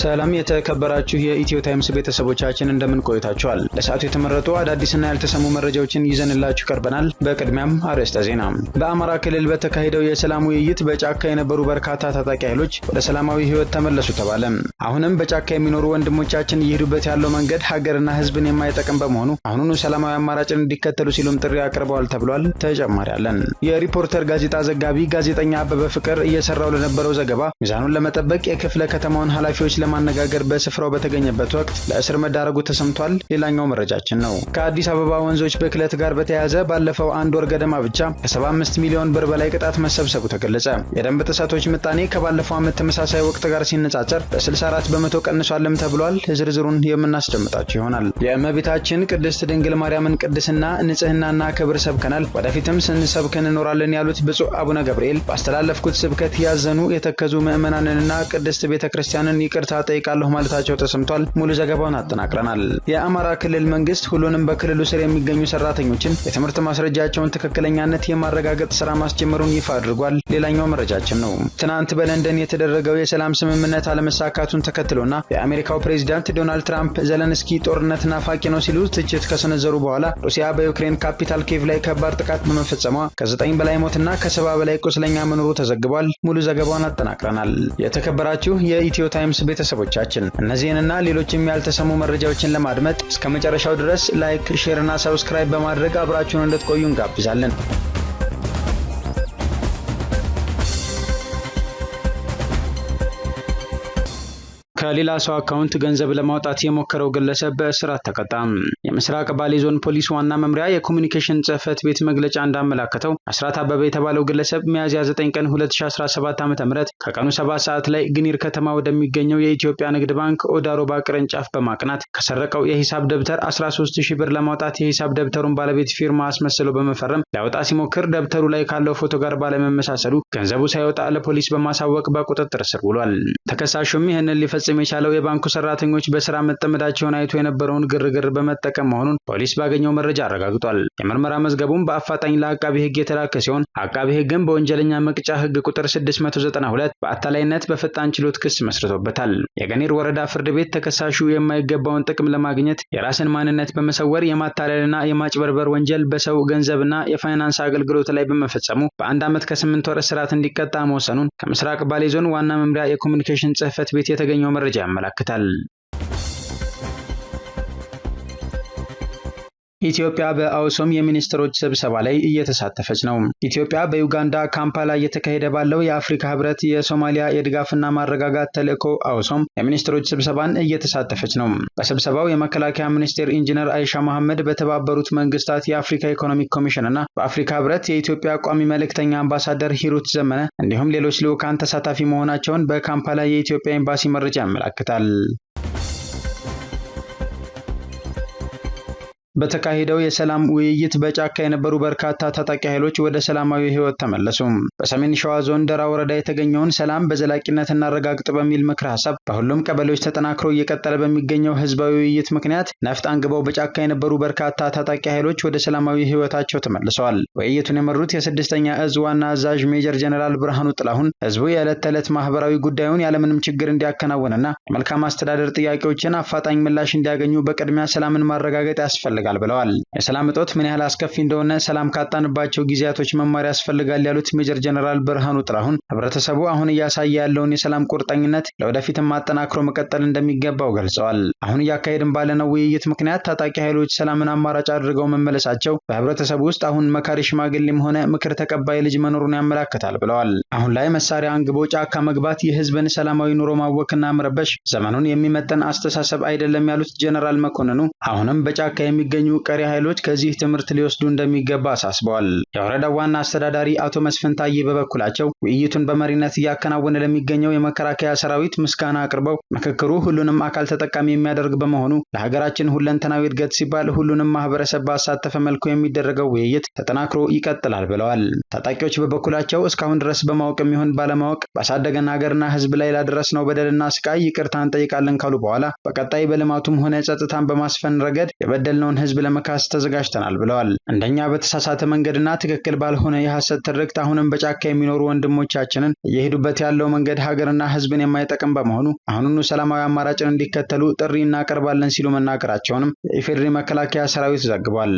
ሰላም የተከበራችሁ የኢትዮ ታይምስ ቤተሰቦቻችን እንደምን ቆይታችኋል? ለሰዓቱ የተመረጡ አዳዲስና ያልተሰሙ መረጃዎችን ይዘንላችሁ ቀርበናል። በቅድሚያም አርዕስተ ዜና። በአማራ ክልል በተካሄደው የሰላም ውይይት በጫካ የነበሩ በርካታ ታጣቂ ኃይሎች ወደ ሰላማዊ ህይወት ተመለሱ ተባለ። አሁንም በጫካ የሚኖሩ ወንድሞቻችን እየሄዱበት ያለው መንገድ ሀገርና ህዝብን የማይጠቅም በመሆኑ አሁኑኑ ሰላማዊ አማራጭን እንዲከተሉ ሲሉም ጥሪ አቅርበዋል ተብሏል። ተጨማሪ አለን። የሪፖርተር ጋዜጣ ዘጋቢ ጋዜጠኛ አበበ ፍቅር እየሰራው ለነበረው ዘገባ ሚዛኑን ለመጠበቅ የክፍለ ከተማውን ኃላፊዎች ለማነጋገር በስፍራው በተገኘበት ወቅት ለእስር መዳረጉ ተሰምቷል። ሌላኛው መረጃችን ነው። ከአዲስ አበባ ወንዞች ብክለት ጋር በተያያዘ ባለፈው አንድ ወር ገደማ ብቻ ከ75 ሚሊዮን ብር በላይ ቅጣት መሰብሰቡ ተገለጸ። የደንብ ጥሰቶች ምጣኔ ከባለፈው ዓመት ተመሳሳይ ወቅት ጋር ሲነጻጸር በ64 በመቶ ቀንሷልም ተብሏል። ዝርዝሩን የምናስደምጣችሁ ይሆናል። የእመቤታችን ቅድስት ድንግል ማርያምን ቅድስና፣ ንጽህናና ክብር ሰብከናል፣ ወደፊትም ስንሰብክ እንኖራለን ያሉት ብፁዕ አቡነ ገብርኤል ባስተላለፍኩት ስብከት ያዘኑ የተከዙ ምዕመናንንና ቅድስት ቤተክርስቲያንን ይቅርታ ጠይቃለሁ ማለታቸው ተሰምቷል። ሙሉ ዘገባውን አጠናቅረናል። የአማራ ክልል መንግስት ሁሉንም በክልሉ ስር የሚገኙ ሰራተኞችን የትምህርት ማስረጃቸውን ትክክለኛነት የማረጋገጥ ስራ ማስጀመሩን ይፋ አድርጓል። ሌላኛው መረጃችን ነው። ትናንት በለንደን የተደረገው የሰላም ስምምነት አለመሳካቱን ተከትሎና የአሜሪካው ፕሬዚዳንት ዶናልድ ትራምፕ ዘለንስኪ ጦርነት ናፋቂ ነው ሲሉ ትችት ከሰነዘሩ በኋላ ሩሲያ በዩክሬን ካፒታል ኪየቭ ላይ ከባድ ጥቃት በመፈጸሟ ከ9 በላይ ሞትና ከ70 በላይ ቁስለኛ መኖሩ ተዘግቧል። ሙሉ ዘገባውን አጠናቅረናል። የተከበራችሁ የኢትዮ ታይምስ ቤተሰቦቻችን እነዚህንና ሌሎችም ያልተሰሙ መረጃዎችን ለማድመጥ እስከ መጨረሻው ድረስ ላይክ፣ ሼር እና ሰብስክራይብ በማድረግ አብራችሁን እንድትቆዩ እንጋብዛለን። ከሌላ ሰው አካውንት ገንዘብ ለማውጣት የሞከረው ግለሰብ በእስራት ተቀጣ። የምስራቅ ባሌ ዞን ፖሊስ ዋና መምሪያ የኮሙኒኬሽን ጽህፈት ቤት መግለጫ እንዳመላከተው አስራት አበበ የተባለው ግለሰብ ሚያዝያ 9 ቀን 2017 ዓ.ም ከቀኑ 7 ሰዓት ላይ ግኒር ከተማ ወደሚገኘው የኢትዮጵያ ንግድ ባንክ ኦዳ ሮባ ቅርንጫፍ በማቅናት ከሰረቀው የሂሳብ ደብተር 13000 ብር ለማውጣት የሂሳብ ደብተሩን ባለቤት ፊርማ አስመስሎ በመፈረም ሊያወጣ ሲሞክር ደብተሩ ላይ ካለው ፎቶ ጋር ባለመመሳሰሉ ገንዘቡ ሳይወጣ ለፖሊስ በማሳወቅ በቁጥጥር ስር ውሏል። ተከሳሹም ይህንን ሊፈጽም የቻለው የባንኩ ሰራተኞች በስራ መጠመዳቸውን አይቶ የነበረውን ግርግር በመጠቀም መሆኑን ፖሊስ ባገኘው መረጃ አረጋግጧል። የምርመራ መዝገቡም በአፋጣኝ ለአቃቢ ህግ የተላከ ሲሆን አቃቢ ህግም በወንጀለኛ መቅጫ ህግ ቁጥር 692 በአታላይነት በፈጣን ችሎት ክስ መስርቶበታል። የገኒር ወረዳ ፍርድ ቤት ተከሳሹ የማይገባውን ጥቅም ለማግኘት የራስን ማንነት በመሰወር የማታለልና የማጭበርበር ወንጀል በሰው ገንዘብና የፋይናንስ አገልግሎት ላይ በመፈጸሙ በ1 ዓመት ከ8 ወር እስራት እንዲቀጣ መወሰኑን ከምስራቅ ባሌ ዞን ዋና መምሪያ የኮሙኒኬሽን ጽህፈት ቤት የተገኘው መረጃ ያመለክታል። ኢትዮጵያ በአውሶም የሚኒስትሮች ስብሰባ ላይ እየተሳተፈች ነው። ኢትዮጵያ በዩጋንዳ ካምፓላ እየተካሄደ ባለው የአፍሪካ ህብረት የሶማሊያ የድጋፍና ማረጋጋት ተልዕኮ አውሶም የሚኒስትሮች ስብሰባን እየተሳተፈች ነው። በስብሰባው የመከላከያ ሚኒስቴር ኢንጂነር አይሻ መሐመድ፣ በተባበሩት መንግስታት የአፍሪካ ኢኮኖሚክ ኮሚሽን እና በአፍሪካ ህብረት የኢትዮጵያ ቋሚ መልእክተኛ አምባሳደር ሂሩት ዘመነ እንዲሁም ሌሎች ልዑካን ተሳታፊ መሆናቸውን በካምፓላ የኢትዮጵያ ኤምባሲ መረጃ ያመለክታል። በተካሄደው የሰላም ውይይት በጫካ የነበሩ በርካታ ታጣቂ ኃይሎች ወደ ሰላማዊ ህይወት ተመለሱ። በሰሜን ሸዋ ዞን ደራ ወረዳ የተገኘውን ሰላም በዘላቂነት እናረጋግጥ በሚል ምክረ ሀሳብ በሁሉም ቀበሌዎች ተጠናክሮ እየቀጠለ በሚገኘው ህዝባዊ ውይይት ምክንያት ነፍጥ አንግበው በጫካ የነበሩ በርካታ ታጣቂ ኃይሎች ወደ ሰላማዊ ህይወታቸው ተመልሰዋል። ውይይቱን የመሩት የ6ኛ እዝ ዋና አዛዥ ሜጀር ጀነራል ብርሃኑ ጥላሁን ህዝቡ የዕለት ተዕለት ማህበራዊ ጉዳዩን ያለምንም ችግር እንዲያከናውንና የመልካም አስተዳደር ጥያቄዎችን አፋጣኝ ምላሽ እንዲያገኙ በቅድሚያ ሰላምን ማረጋገጥ ያስፈልጋል ብለዋል። የሰላም እጦት ምን ያህል አስከፊ እንደሆነ ሰላም ካጣንባቸው ጊዜያቶች መማር ያስፈልጋል ያሉት ሜጀር ጀነራል ብርሃኑ ጥላሁን ህብረተሰቡ አሁን እያሳየ ያለውን የሰላም ቁርጠኝነት ለወደፊትም ማጠናክሮ መቀጠል እንደሚገባው ገልጸዋል። አሁን እያካሄድን ባለነው ውይይት ምክንያት ታጣቂ ኃይሎች ሰላምን አማራጭ አድርገው መመለሳቸው በህብረተሰቡ ውስጥ አሁን መካሪ ሽማግሌም ሆነ ምክር ተቀባይ ልጅ መኖሩን ያመለክታል ብለዋል። አሁን ላይ መሳሪያ አንግቦ ጫካ መግባት የህዝብን ሰላማዊ ኑሮ ማወክና መረበሽ ዘመኑን የሚመጠን አስተሳሰብ አይደለም ያሉት ጀነራል መኮንኑ አሁንም በጫካ የሚገኙ ቀሪ ኃይሎች ከዚህ ትምህርት ሊወስዱ እንደሚገባ አሳስበዋል። የወረዳው ዋና አስተዳዳሪ አቶ መስፍን ታዬ በበኩላቸው ውይይቱን በመሪነት እያከናወነ ለሚገኘው የመከላከያ ሰራዊት ምስጋና አቅርበው ምክክሩ ሁሉንም አካል ተጠቃሚ የሚያደርግ በመሆኑ ለሀገራችን ሁለንተናዊ እድገት ሲባል ሁሉንም ማህበረሰብ ባሳተፈ መልኩ የሚደረገው ውይይት ተጠናክሮ ይቀጥላል ብለዋል። ታጣቂዎች በበኩላቸው እስካሁን ድረስ በማወቅም ይሁን ባለማወቅ ባሳደገን ሀገርና ህዝብ ላይ ላደረስነው በደልና ስቃይ ይቅርታ እንጠይቃለን ካሉ በኋላ በቀጣይ በልማቱም ሆነ ጸጥታን በማስፈን ረገድ የበደልነውን ህዝብ ለመካስ ተዘጋጅተናል ብለዋል። እንደኛ በተሳሳተ መንገድና ትክክል ባልሆነ የሐሰት ትርክት አሁንም በጫካ የሚኖሩ ወንድሞቻችንን እየሄዱበት ያለው መንገድ ሀገርና ህዝብን የማይጠቅም በመሆኑ አሁኑኑ ሰላማዊ አማራጭን እንዲከተሉ ጥሪ እናቀርባለን ሲሉ መናገራቸውንም የኢፌዴሪ መከላከያ ሰራዊት ዘግቧል።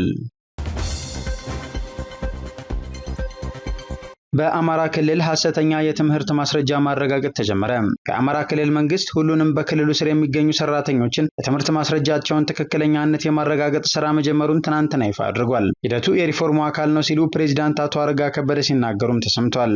በአማራ ክልል ሐሰተኛ የትምህርት ማስረጃ ማረጋገጥ ተጀመረ። የአማራ ክልል መንግስት ሁሉንም በክልሉ ስር የሚገኙ ሰራተኞችን የትምህርት ማስረጃቸውን ትክክለኛነት የማረጋገጥ ስራ መጀመሩን ትናንትና ይፋ አድርጓል። ሂደቱ የሪፎርሙ አካል ነው ሲሉ ፕሬዚዳንት አቶ አረጋ ከበደ ሲናገሩም ተሰምቷል።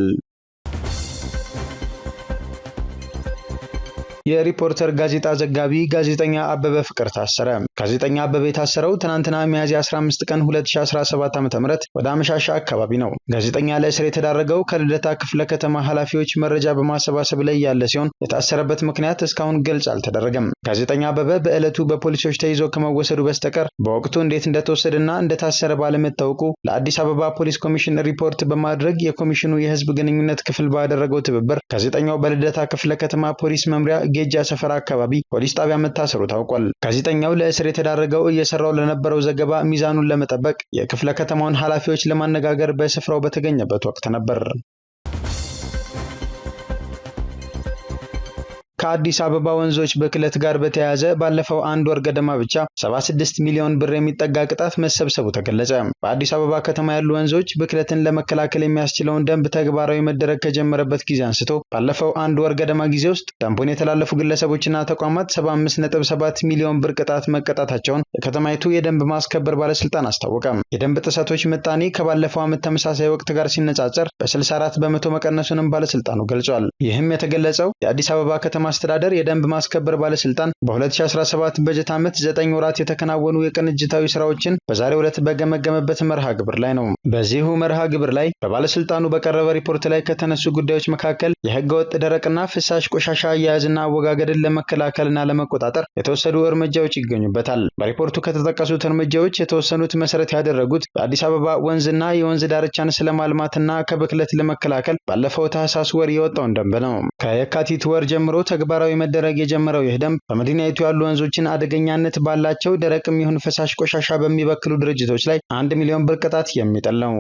የሪፖርተር ጋዜጣ ዘጋቢ ጋዜጠኛ አበበ ፍቅር ታሰረ። ጋዜጠኛ አበበ የታሰረው ትናንትና ሚያዝያ 15 ቀን 2017 ዓ.ም ወደ አመሻሻ አካባቢ ነው። ጋዜጠኛ ለእስር የተዳረገው ከልደታ ክፍለ ከተማ ኃላፊዎች መረጃ በማሰባሰብ ላይ ያለ ሲሆን የታሰረበት ምክንያት እስካሁን ግልጽ አልተደረገም። ጋዜጠኛ አበበ በዕለቱ በፖሊሶች ተይዞ ከመወሰዱ በስተቀር በወቅቱ እንዴት እንደተወሰደና እንደታሰረ ባለመታወቁ ለአዲስ አበባ ፖሊስ ኮሚሽን ሪፖርት በማድረግ የኮሚሽኑ የህዝብ ግንኙነት ክፍል ባደረገው ትብብር ጋዜጠኛው በልደታ ክፍለ ከተማ ፖሊስ መምሪያ ጌጃ ሰፈር አካባቢ ፖሊስ ጣቢያ መታሰሩ ታውቋል። ጋዜጠኛው ለእስር የተዳረገው እየሰራው ለነበረው ዘገባ ሚዛኑን ለመጠበቅ የክፍለ ከተማውን ኃላፊዎች ለማነጋገር በስፍራው በተገኘበት ወቅት ነበር። ከአዲስ አበባ ወንዞች ብክለት ጋር በተያያዘ ባለፈው አንድ ወር ገደማ ብቻ 76 ሚሊዮን ብር የሚጠጋ ቅጣት መሰብሰቡ ተገለጸ። በአዲስ አበባ ከተማ ያሉ ወንዞች ብክለትን ለመከላከል የሚያስችለውን ደንብ ተግባራዊ መደረግ ከጀመረበት ጊዜ አንስቶ ባለፈው አንድ ወር ገደማ ጊዜ ውስጥ ደንቡን የተላለፉ ግለሰቦችና ተቋማት 75.7 ሚሊዮን ብር ቅጣት መቀጣታቸውን የከተማይቱ የደንብ ማስከበር ባለስልጣን አስታወቀ። የደንብ ጥሰቶች ምጣኔ ከባለፈው ዓመት ተመሳሳይ ወቅት ጋር ሲነጻጸር በ64 በመቶ መቀነሱንም ባለስልጣኑ ገልጿል። ይህም የተገለጸው የአዲስ አበባ ከተማ አስተዳደር የደንብ ማስከበር ባለስልጣን በ2017 በጀት ዓመት 9 ወራት የተከናወኑ የቅንጅታዊ ስራዎችን በዛሬው ዕለት በገመገመበት መርሃ ግብር ላይ ነው። በዚሁ መርሃ ግብር ላይ በባለስልጣኑ በቀረበ ሪፖርት ላይ ከተነሱ ጉዳዮች መካከል የህገወጥ ደረቅና ፍሳሽ ቆሻሻ አያያዝና አወጋገድን ለመከላከልና ለመቆጣጠር የተወሰዱ እርምጃዎች ይገኙበታል። በሪፖርቱ ከተጠቀሱት እርምጃዎች የተወሰኑት መሰረት ያደረጉት በአዲስ አበባ ወንዝና የወንዝ ዳርቻን ስለማልማትና ከብክለት ለመከላከል ባለፈው ታህሳስ ወር የወጣውን ደንብ ነው። ከየካቲት ወር ጀምሮ ተግባራዊ መደረግ የጀመረው ይህ ደንብ በመዲናይቱ ያሉ ወንዞችን አደገኛነት ባላቸው ደረቅም ይሁን ፈሳሽ ቆሻሻ በሚበክሉ ድርጅቶች ላይ 1 ሚሊዮን ብር ቅጣት የሚጥል ነው።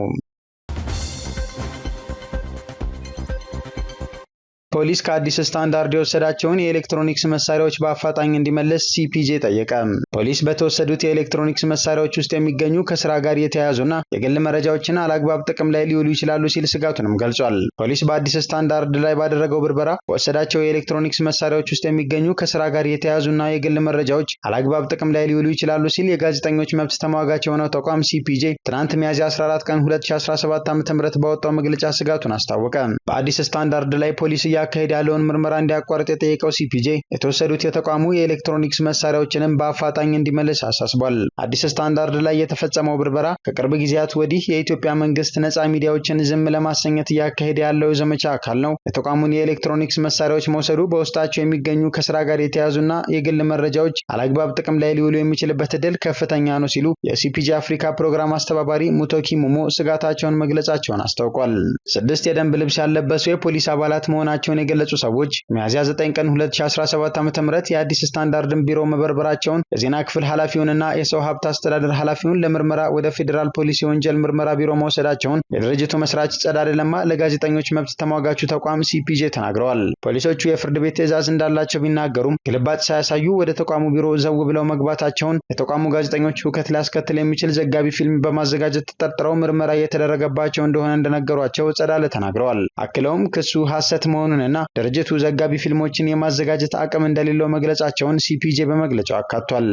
ፖሊስ ከአዲስ ስታንዳርድ የወሰዳቸውን የኤሌክትሮኒክስ መሳሪያዎች በአፋጣኝ እንዲመለስ ሲፒጄ ጠየቀ። ፖሊስ በተወሰዱት የኤሌክትሮኒክስ መሳሪያዎች ውስጥ የሚገኙ ከስራ ጋር የተያያዙና የግል መረጃዎችን አላግባብ ጥቅም ላይ ሊውሉ ይችላሉ ሲል ስጋቱንም ገልጿል። ፖሊስ በአዲስ ስታንዳርድ ላይ ባደረገው ብርበራ በወሰዳቸው የኤሌክትሮኒክስ መሳሪያዎች ውስጥ የሚገኙ ከስራ ጋር የተያያዙና የግል መረጃዎች አላግባብ ጥቅም ላይ ሊውሉ ይችላሉ ሲል የጋዜጠኞች መብት ተሟጋች የሆነው ተቋም ሲፒጄ ትናንት ሚያዝያ 14 ቀን 2017 ዓ.ም ባወጣው መግለጫ ስጋቱን አስታወቀ። በአዲስ ስታንዳርድ ላይ ፖሊስ ያካሄድ ያለውን ምርመራ እንዲያቋርጥ የጠየቀው ሲፒጄ የተወሰዱት የተቋሙ የኤሌክትሮኒክስ መሳሪያዎችንም በአፋጣኝ እንዲመለስ አሳስቧል። አዲስ ስታንዳርድ ላይ የተፈጸመው ብርበራ ከቅርብ ጊዜያት ወዲህ የኢትዮጵያ መንግስት ነፃ ሚዲያዎችን ዝም ለማሰኘት እያካሄደ ያለው ዘመቻ አካል ነው። የተቋሙን የኤሌክትሮኒክስ መሳሪያዎች መውሰዱ በውስጣቸው የሚገኙ ከስራ ጋር የተያዙና የግል መረጃዎች አላግባብ ጥቅም ላይ ሊውሉ የሚችልበት ዕድል ከፍተኛ ነው ሲሉ የሲፒጄ አፍሪካ ፕሮግራም አስተባባሪ ሙቶኪ ሙሞ ስጋታቸውን መግለጻቸውን አስታውቋል። 6 የደንብ ልብስ ያለበሱ የፖሊስ አባላት መሆናቸው የገለጹ ሰዎች ሚያዝያ 9 ቀን 2017 ዓ.ም የአዲስ ስታንዳርድን ቢሮ መበርበራቸውን የዜና ክፍል ኃላፊውንና የሰው ሀብት አስተዳደር ኃላፊውን ለምርመራ ወደ ፌዴራል ፖሊስ የወንጀል ምርመራ ቢሮ መውሰዳቸውን የድርጅቱ መስራች ጸዳለ ለማ ለጋዜጠኞች መብት ተሟጋቹ ተቋም ሲፒጄ ተናግረዋል። ፖሊሶቹ የፍርድ ቤት ትዕዛዝ እንዳላቸው ቢናገሩም ግልባጭ ሳያሳዩ ወደ ተቋሙ ቢሮ ዘው ብለው መግባታቸውን የተቋሙ ጋዜጠኞች ሁከት ሊያስከትል የሚችል ዘጋቢ ፊልም በማዘጋጀት ተጠርጥረው ምርመራ እየተደረገባቸው እንደሆነ እንደነገሯቸው ጸዳለ ተናግረዋል። አክለውም ክሱ ሐሰት መሆኑን እና ድርጅቱ ዘጋቢ ፊልሞችን የማዘጋጀት አቅም እንደሌለው መግለጻቸውን ሲፒጄ በመግለጫው አካቷል።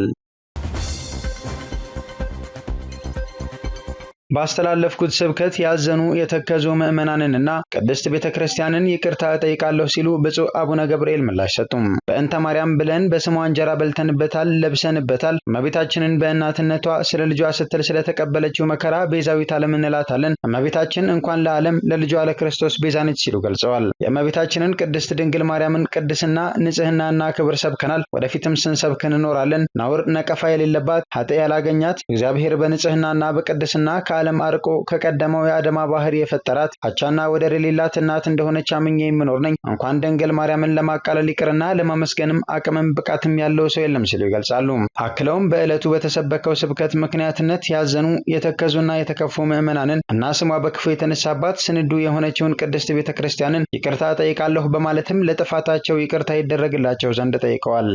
ባስተላለፍኩት ስብከት ያዘኑ የተከዙ ምዕመናንንና ቅድስት ቤተክርስቲያንን ይቅርታ እጠይቃለሁ ሲሉ ብፁዕ አቡነ ገብርኤል ምላሽ ሰጡም። በእንተ ማርያም ብለን በስሟ እንጀራ በልተንበታል፣ ለብሰንበታል። እመቤታችንን በእናትነቷ ስለ ልጇ ስትል ስለተቀበለችው መከራ ቤዛዊት ዓለም እንላታለን። እመቤታችን እንኳን ለዓለም ለልጇ ለክርስቶስ ቤዛ ነች ሲሉ ገልጸዋል። የእመቤታችንን ቅድስት ድንግል ማርያምን ቅድስና፣ ንጽህናና ክብር ሰብከናል። ወደፊትም ስንሰብክ እንኖራለን። ነውር ነቀፋ የሌለባት ኃጥእ ያላገኛት እግዚአብሔር በንጽህናና በቅድስና ዓለም አርቆ ከቀደመው የአዳማ ባህሪ የፈጠራት አቻና ወደር የሌላት እናት እንደሆነች አምኜ የምኖር ነኝ። እንኳን ድንግል ማርያምን ለማቃለል ይቅርና ለማመስገንም አቅምም ብቃትም ያለው ሰው የለም ሲሉ ይገልጻሉ። አክለውም በዕለቱ በተሰበከው ስብከት ምክንያትነት ያዘኑ የተከዙና የተከፉ ምዕመናንን እና ስሟ በክፉ የተነሳባት ስንዱ የሆነችውን ቅድስት ቤተክርስቲያንን ይቅርታ ጠይቃለሁ በማለትም ለጥፋታቸው ይቅርታ ይደረግላቸው ዘንድ ጠይቀዋል።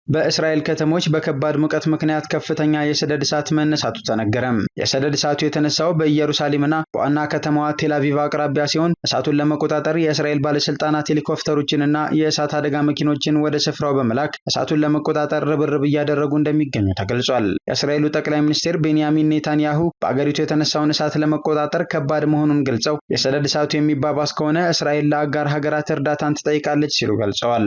በእስራኤል ከተሞች በከባድ ሙቀት ምክንያት ከፍተኛ የሰደድ እሳት መነሳቱ ተነገረ። የሰደድ እሳቱ የተነሳው በኢየሩሳሌምና በዋና ከተማዋ ቴል አቪቭ አቅራቢያ ሲሆን እሳቱን ለመቆጣጠር የእስራኤል ባለስልጣናት ሄሊኮፕተሮችንና የእሳት አደጋ መኪኖችን ወደ ስፍራው በመላክ እሳቱን ለመቆጣጠር ርብርብ እያደረጉ እንደሚገኙ ተገልጿል። የእስራኤሉ ጠቅላይ ሚኒስትር ቤንያሚን ኔታንያሁ በአገሪቱ የተነሳውን እሳት ለመቆጣጠር ከባድ መሆኑን ገልጸው የሰደድ እሳቱ የሚባባስ ከሆነ እስራኤል ለአጋር ሀገራት እርዳታን ትጠይቃለች ሲሉ ገልጸዋል።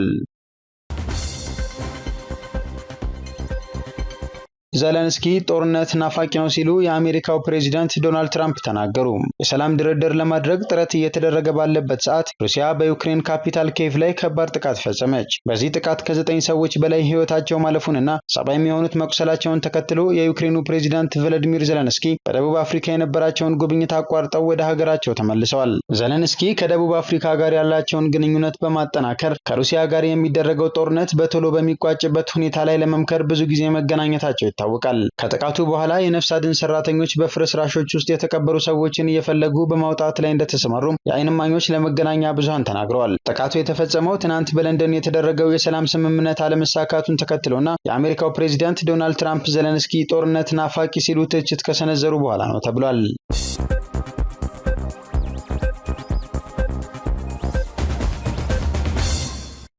ዘለንስኪ ጦርነት ናፋቂ ነው ሲሉ የአሜሪካው ፕሬዝዳንት ዶናልድ ትራምፕ ተናገሩ። የሰላም ድርድር ለማድረግ ጥረት እየተደረገ ባለበት ሰዓት ሩሲያ በዩክሬን ካፒታል ኪየቭ ላይ ከባድ ጥቃት ፈጸመች። በዚህ ጥቃት ከ9 ሰዎች በላይ ሕይወታቸው ማለፉንና 70 የሚሆኑት መቁሰላቸውን ተከትሎ የዩክሬኑ ፕሬዝዳንት ቮሎዲሚር ዘለንስኪ በደቡብ አፍሪካ የነበራቸውን ጉብኝት አቋርጠው ወደ ሀገራቸው ተመልሰዋል። ዘለንስኪ ከደቡብ አፍሪካ ጋር ያላቸውን ግንኙነት በማጠናከር ከሩሲያ ጋር የሚደረገው ጦርነት በቶሎ በሚቋጭበት ሁኔታ ላይ ለመምከር ብዙ ጊዜ መገናኘታቸው ይታወቃል። ከጥቃቱ በኋላ የነፍስ አድን ሰራተኞች በፍርስራሾች ውስጥ የተቀበሩ ሰዎችን እየፈለጉ በማውጣት ላይ እንደተሰማሩ የዓይን እማኞች ለመገናኛ ብዙሃን ተናግረዋል። ጥቃቱ የተፈጸመው ትናንት በለንደን የተደረገው የሰላም ስምምነት አለመሳካቱን ተከትሎና የአሜሪካው ፕሬዝዳንት ዶናልድ ትራምፕ ዘለንስኪ ጦርነት ናፋቂ ሲሉ ትችት ከሰነዘሩ በኋላ ነው ተብሏል።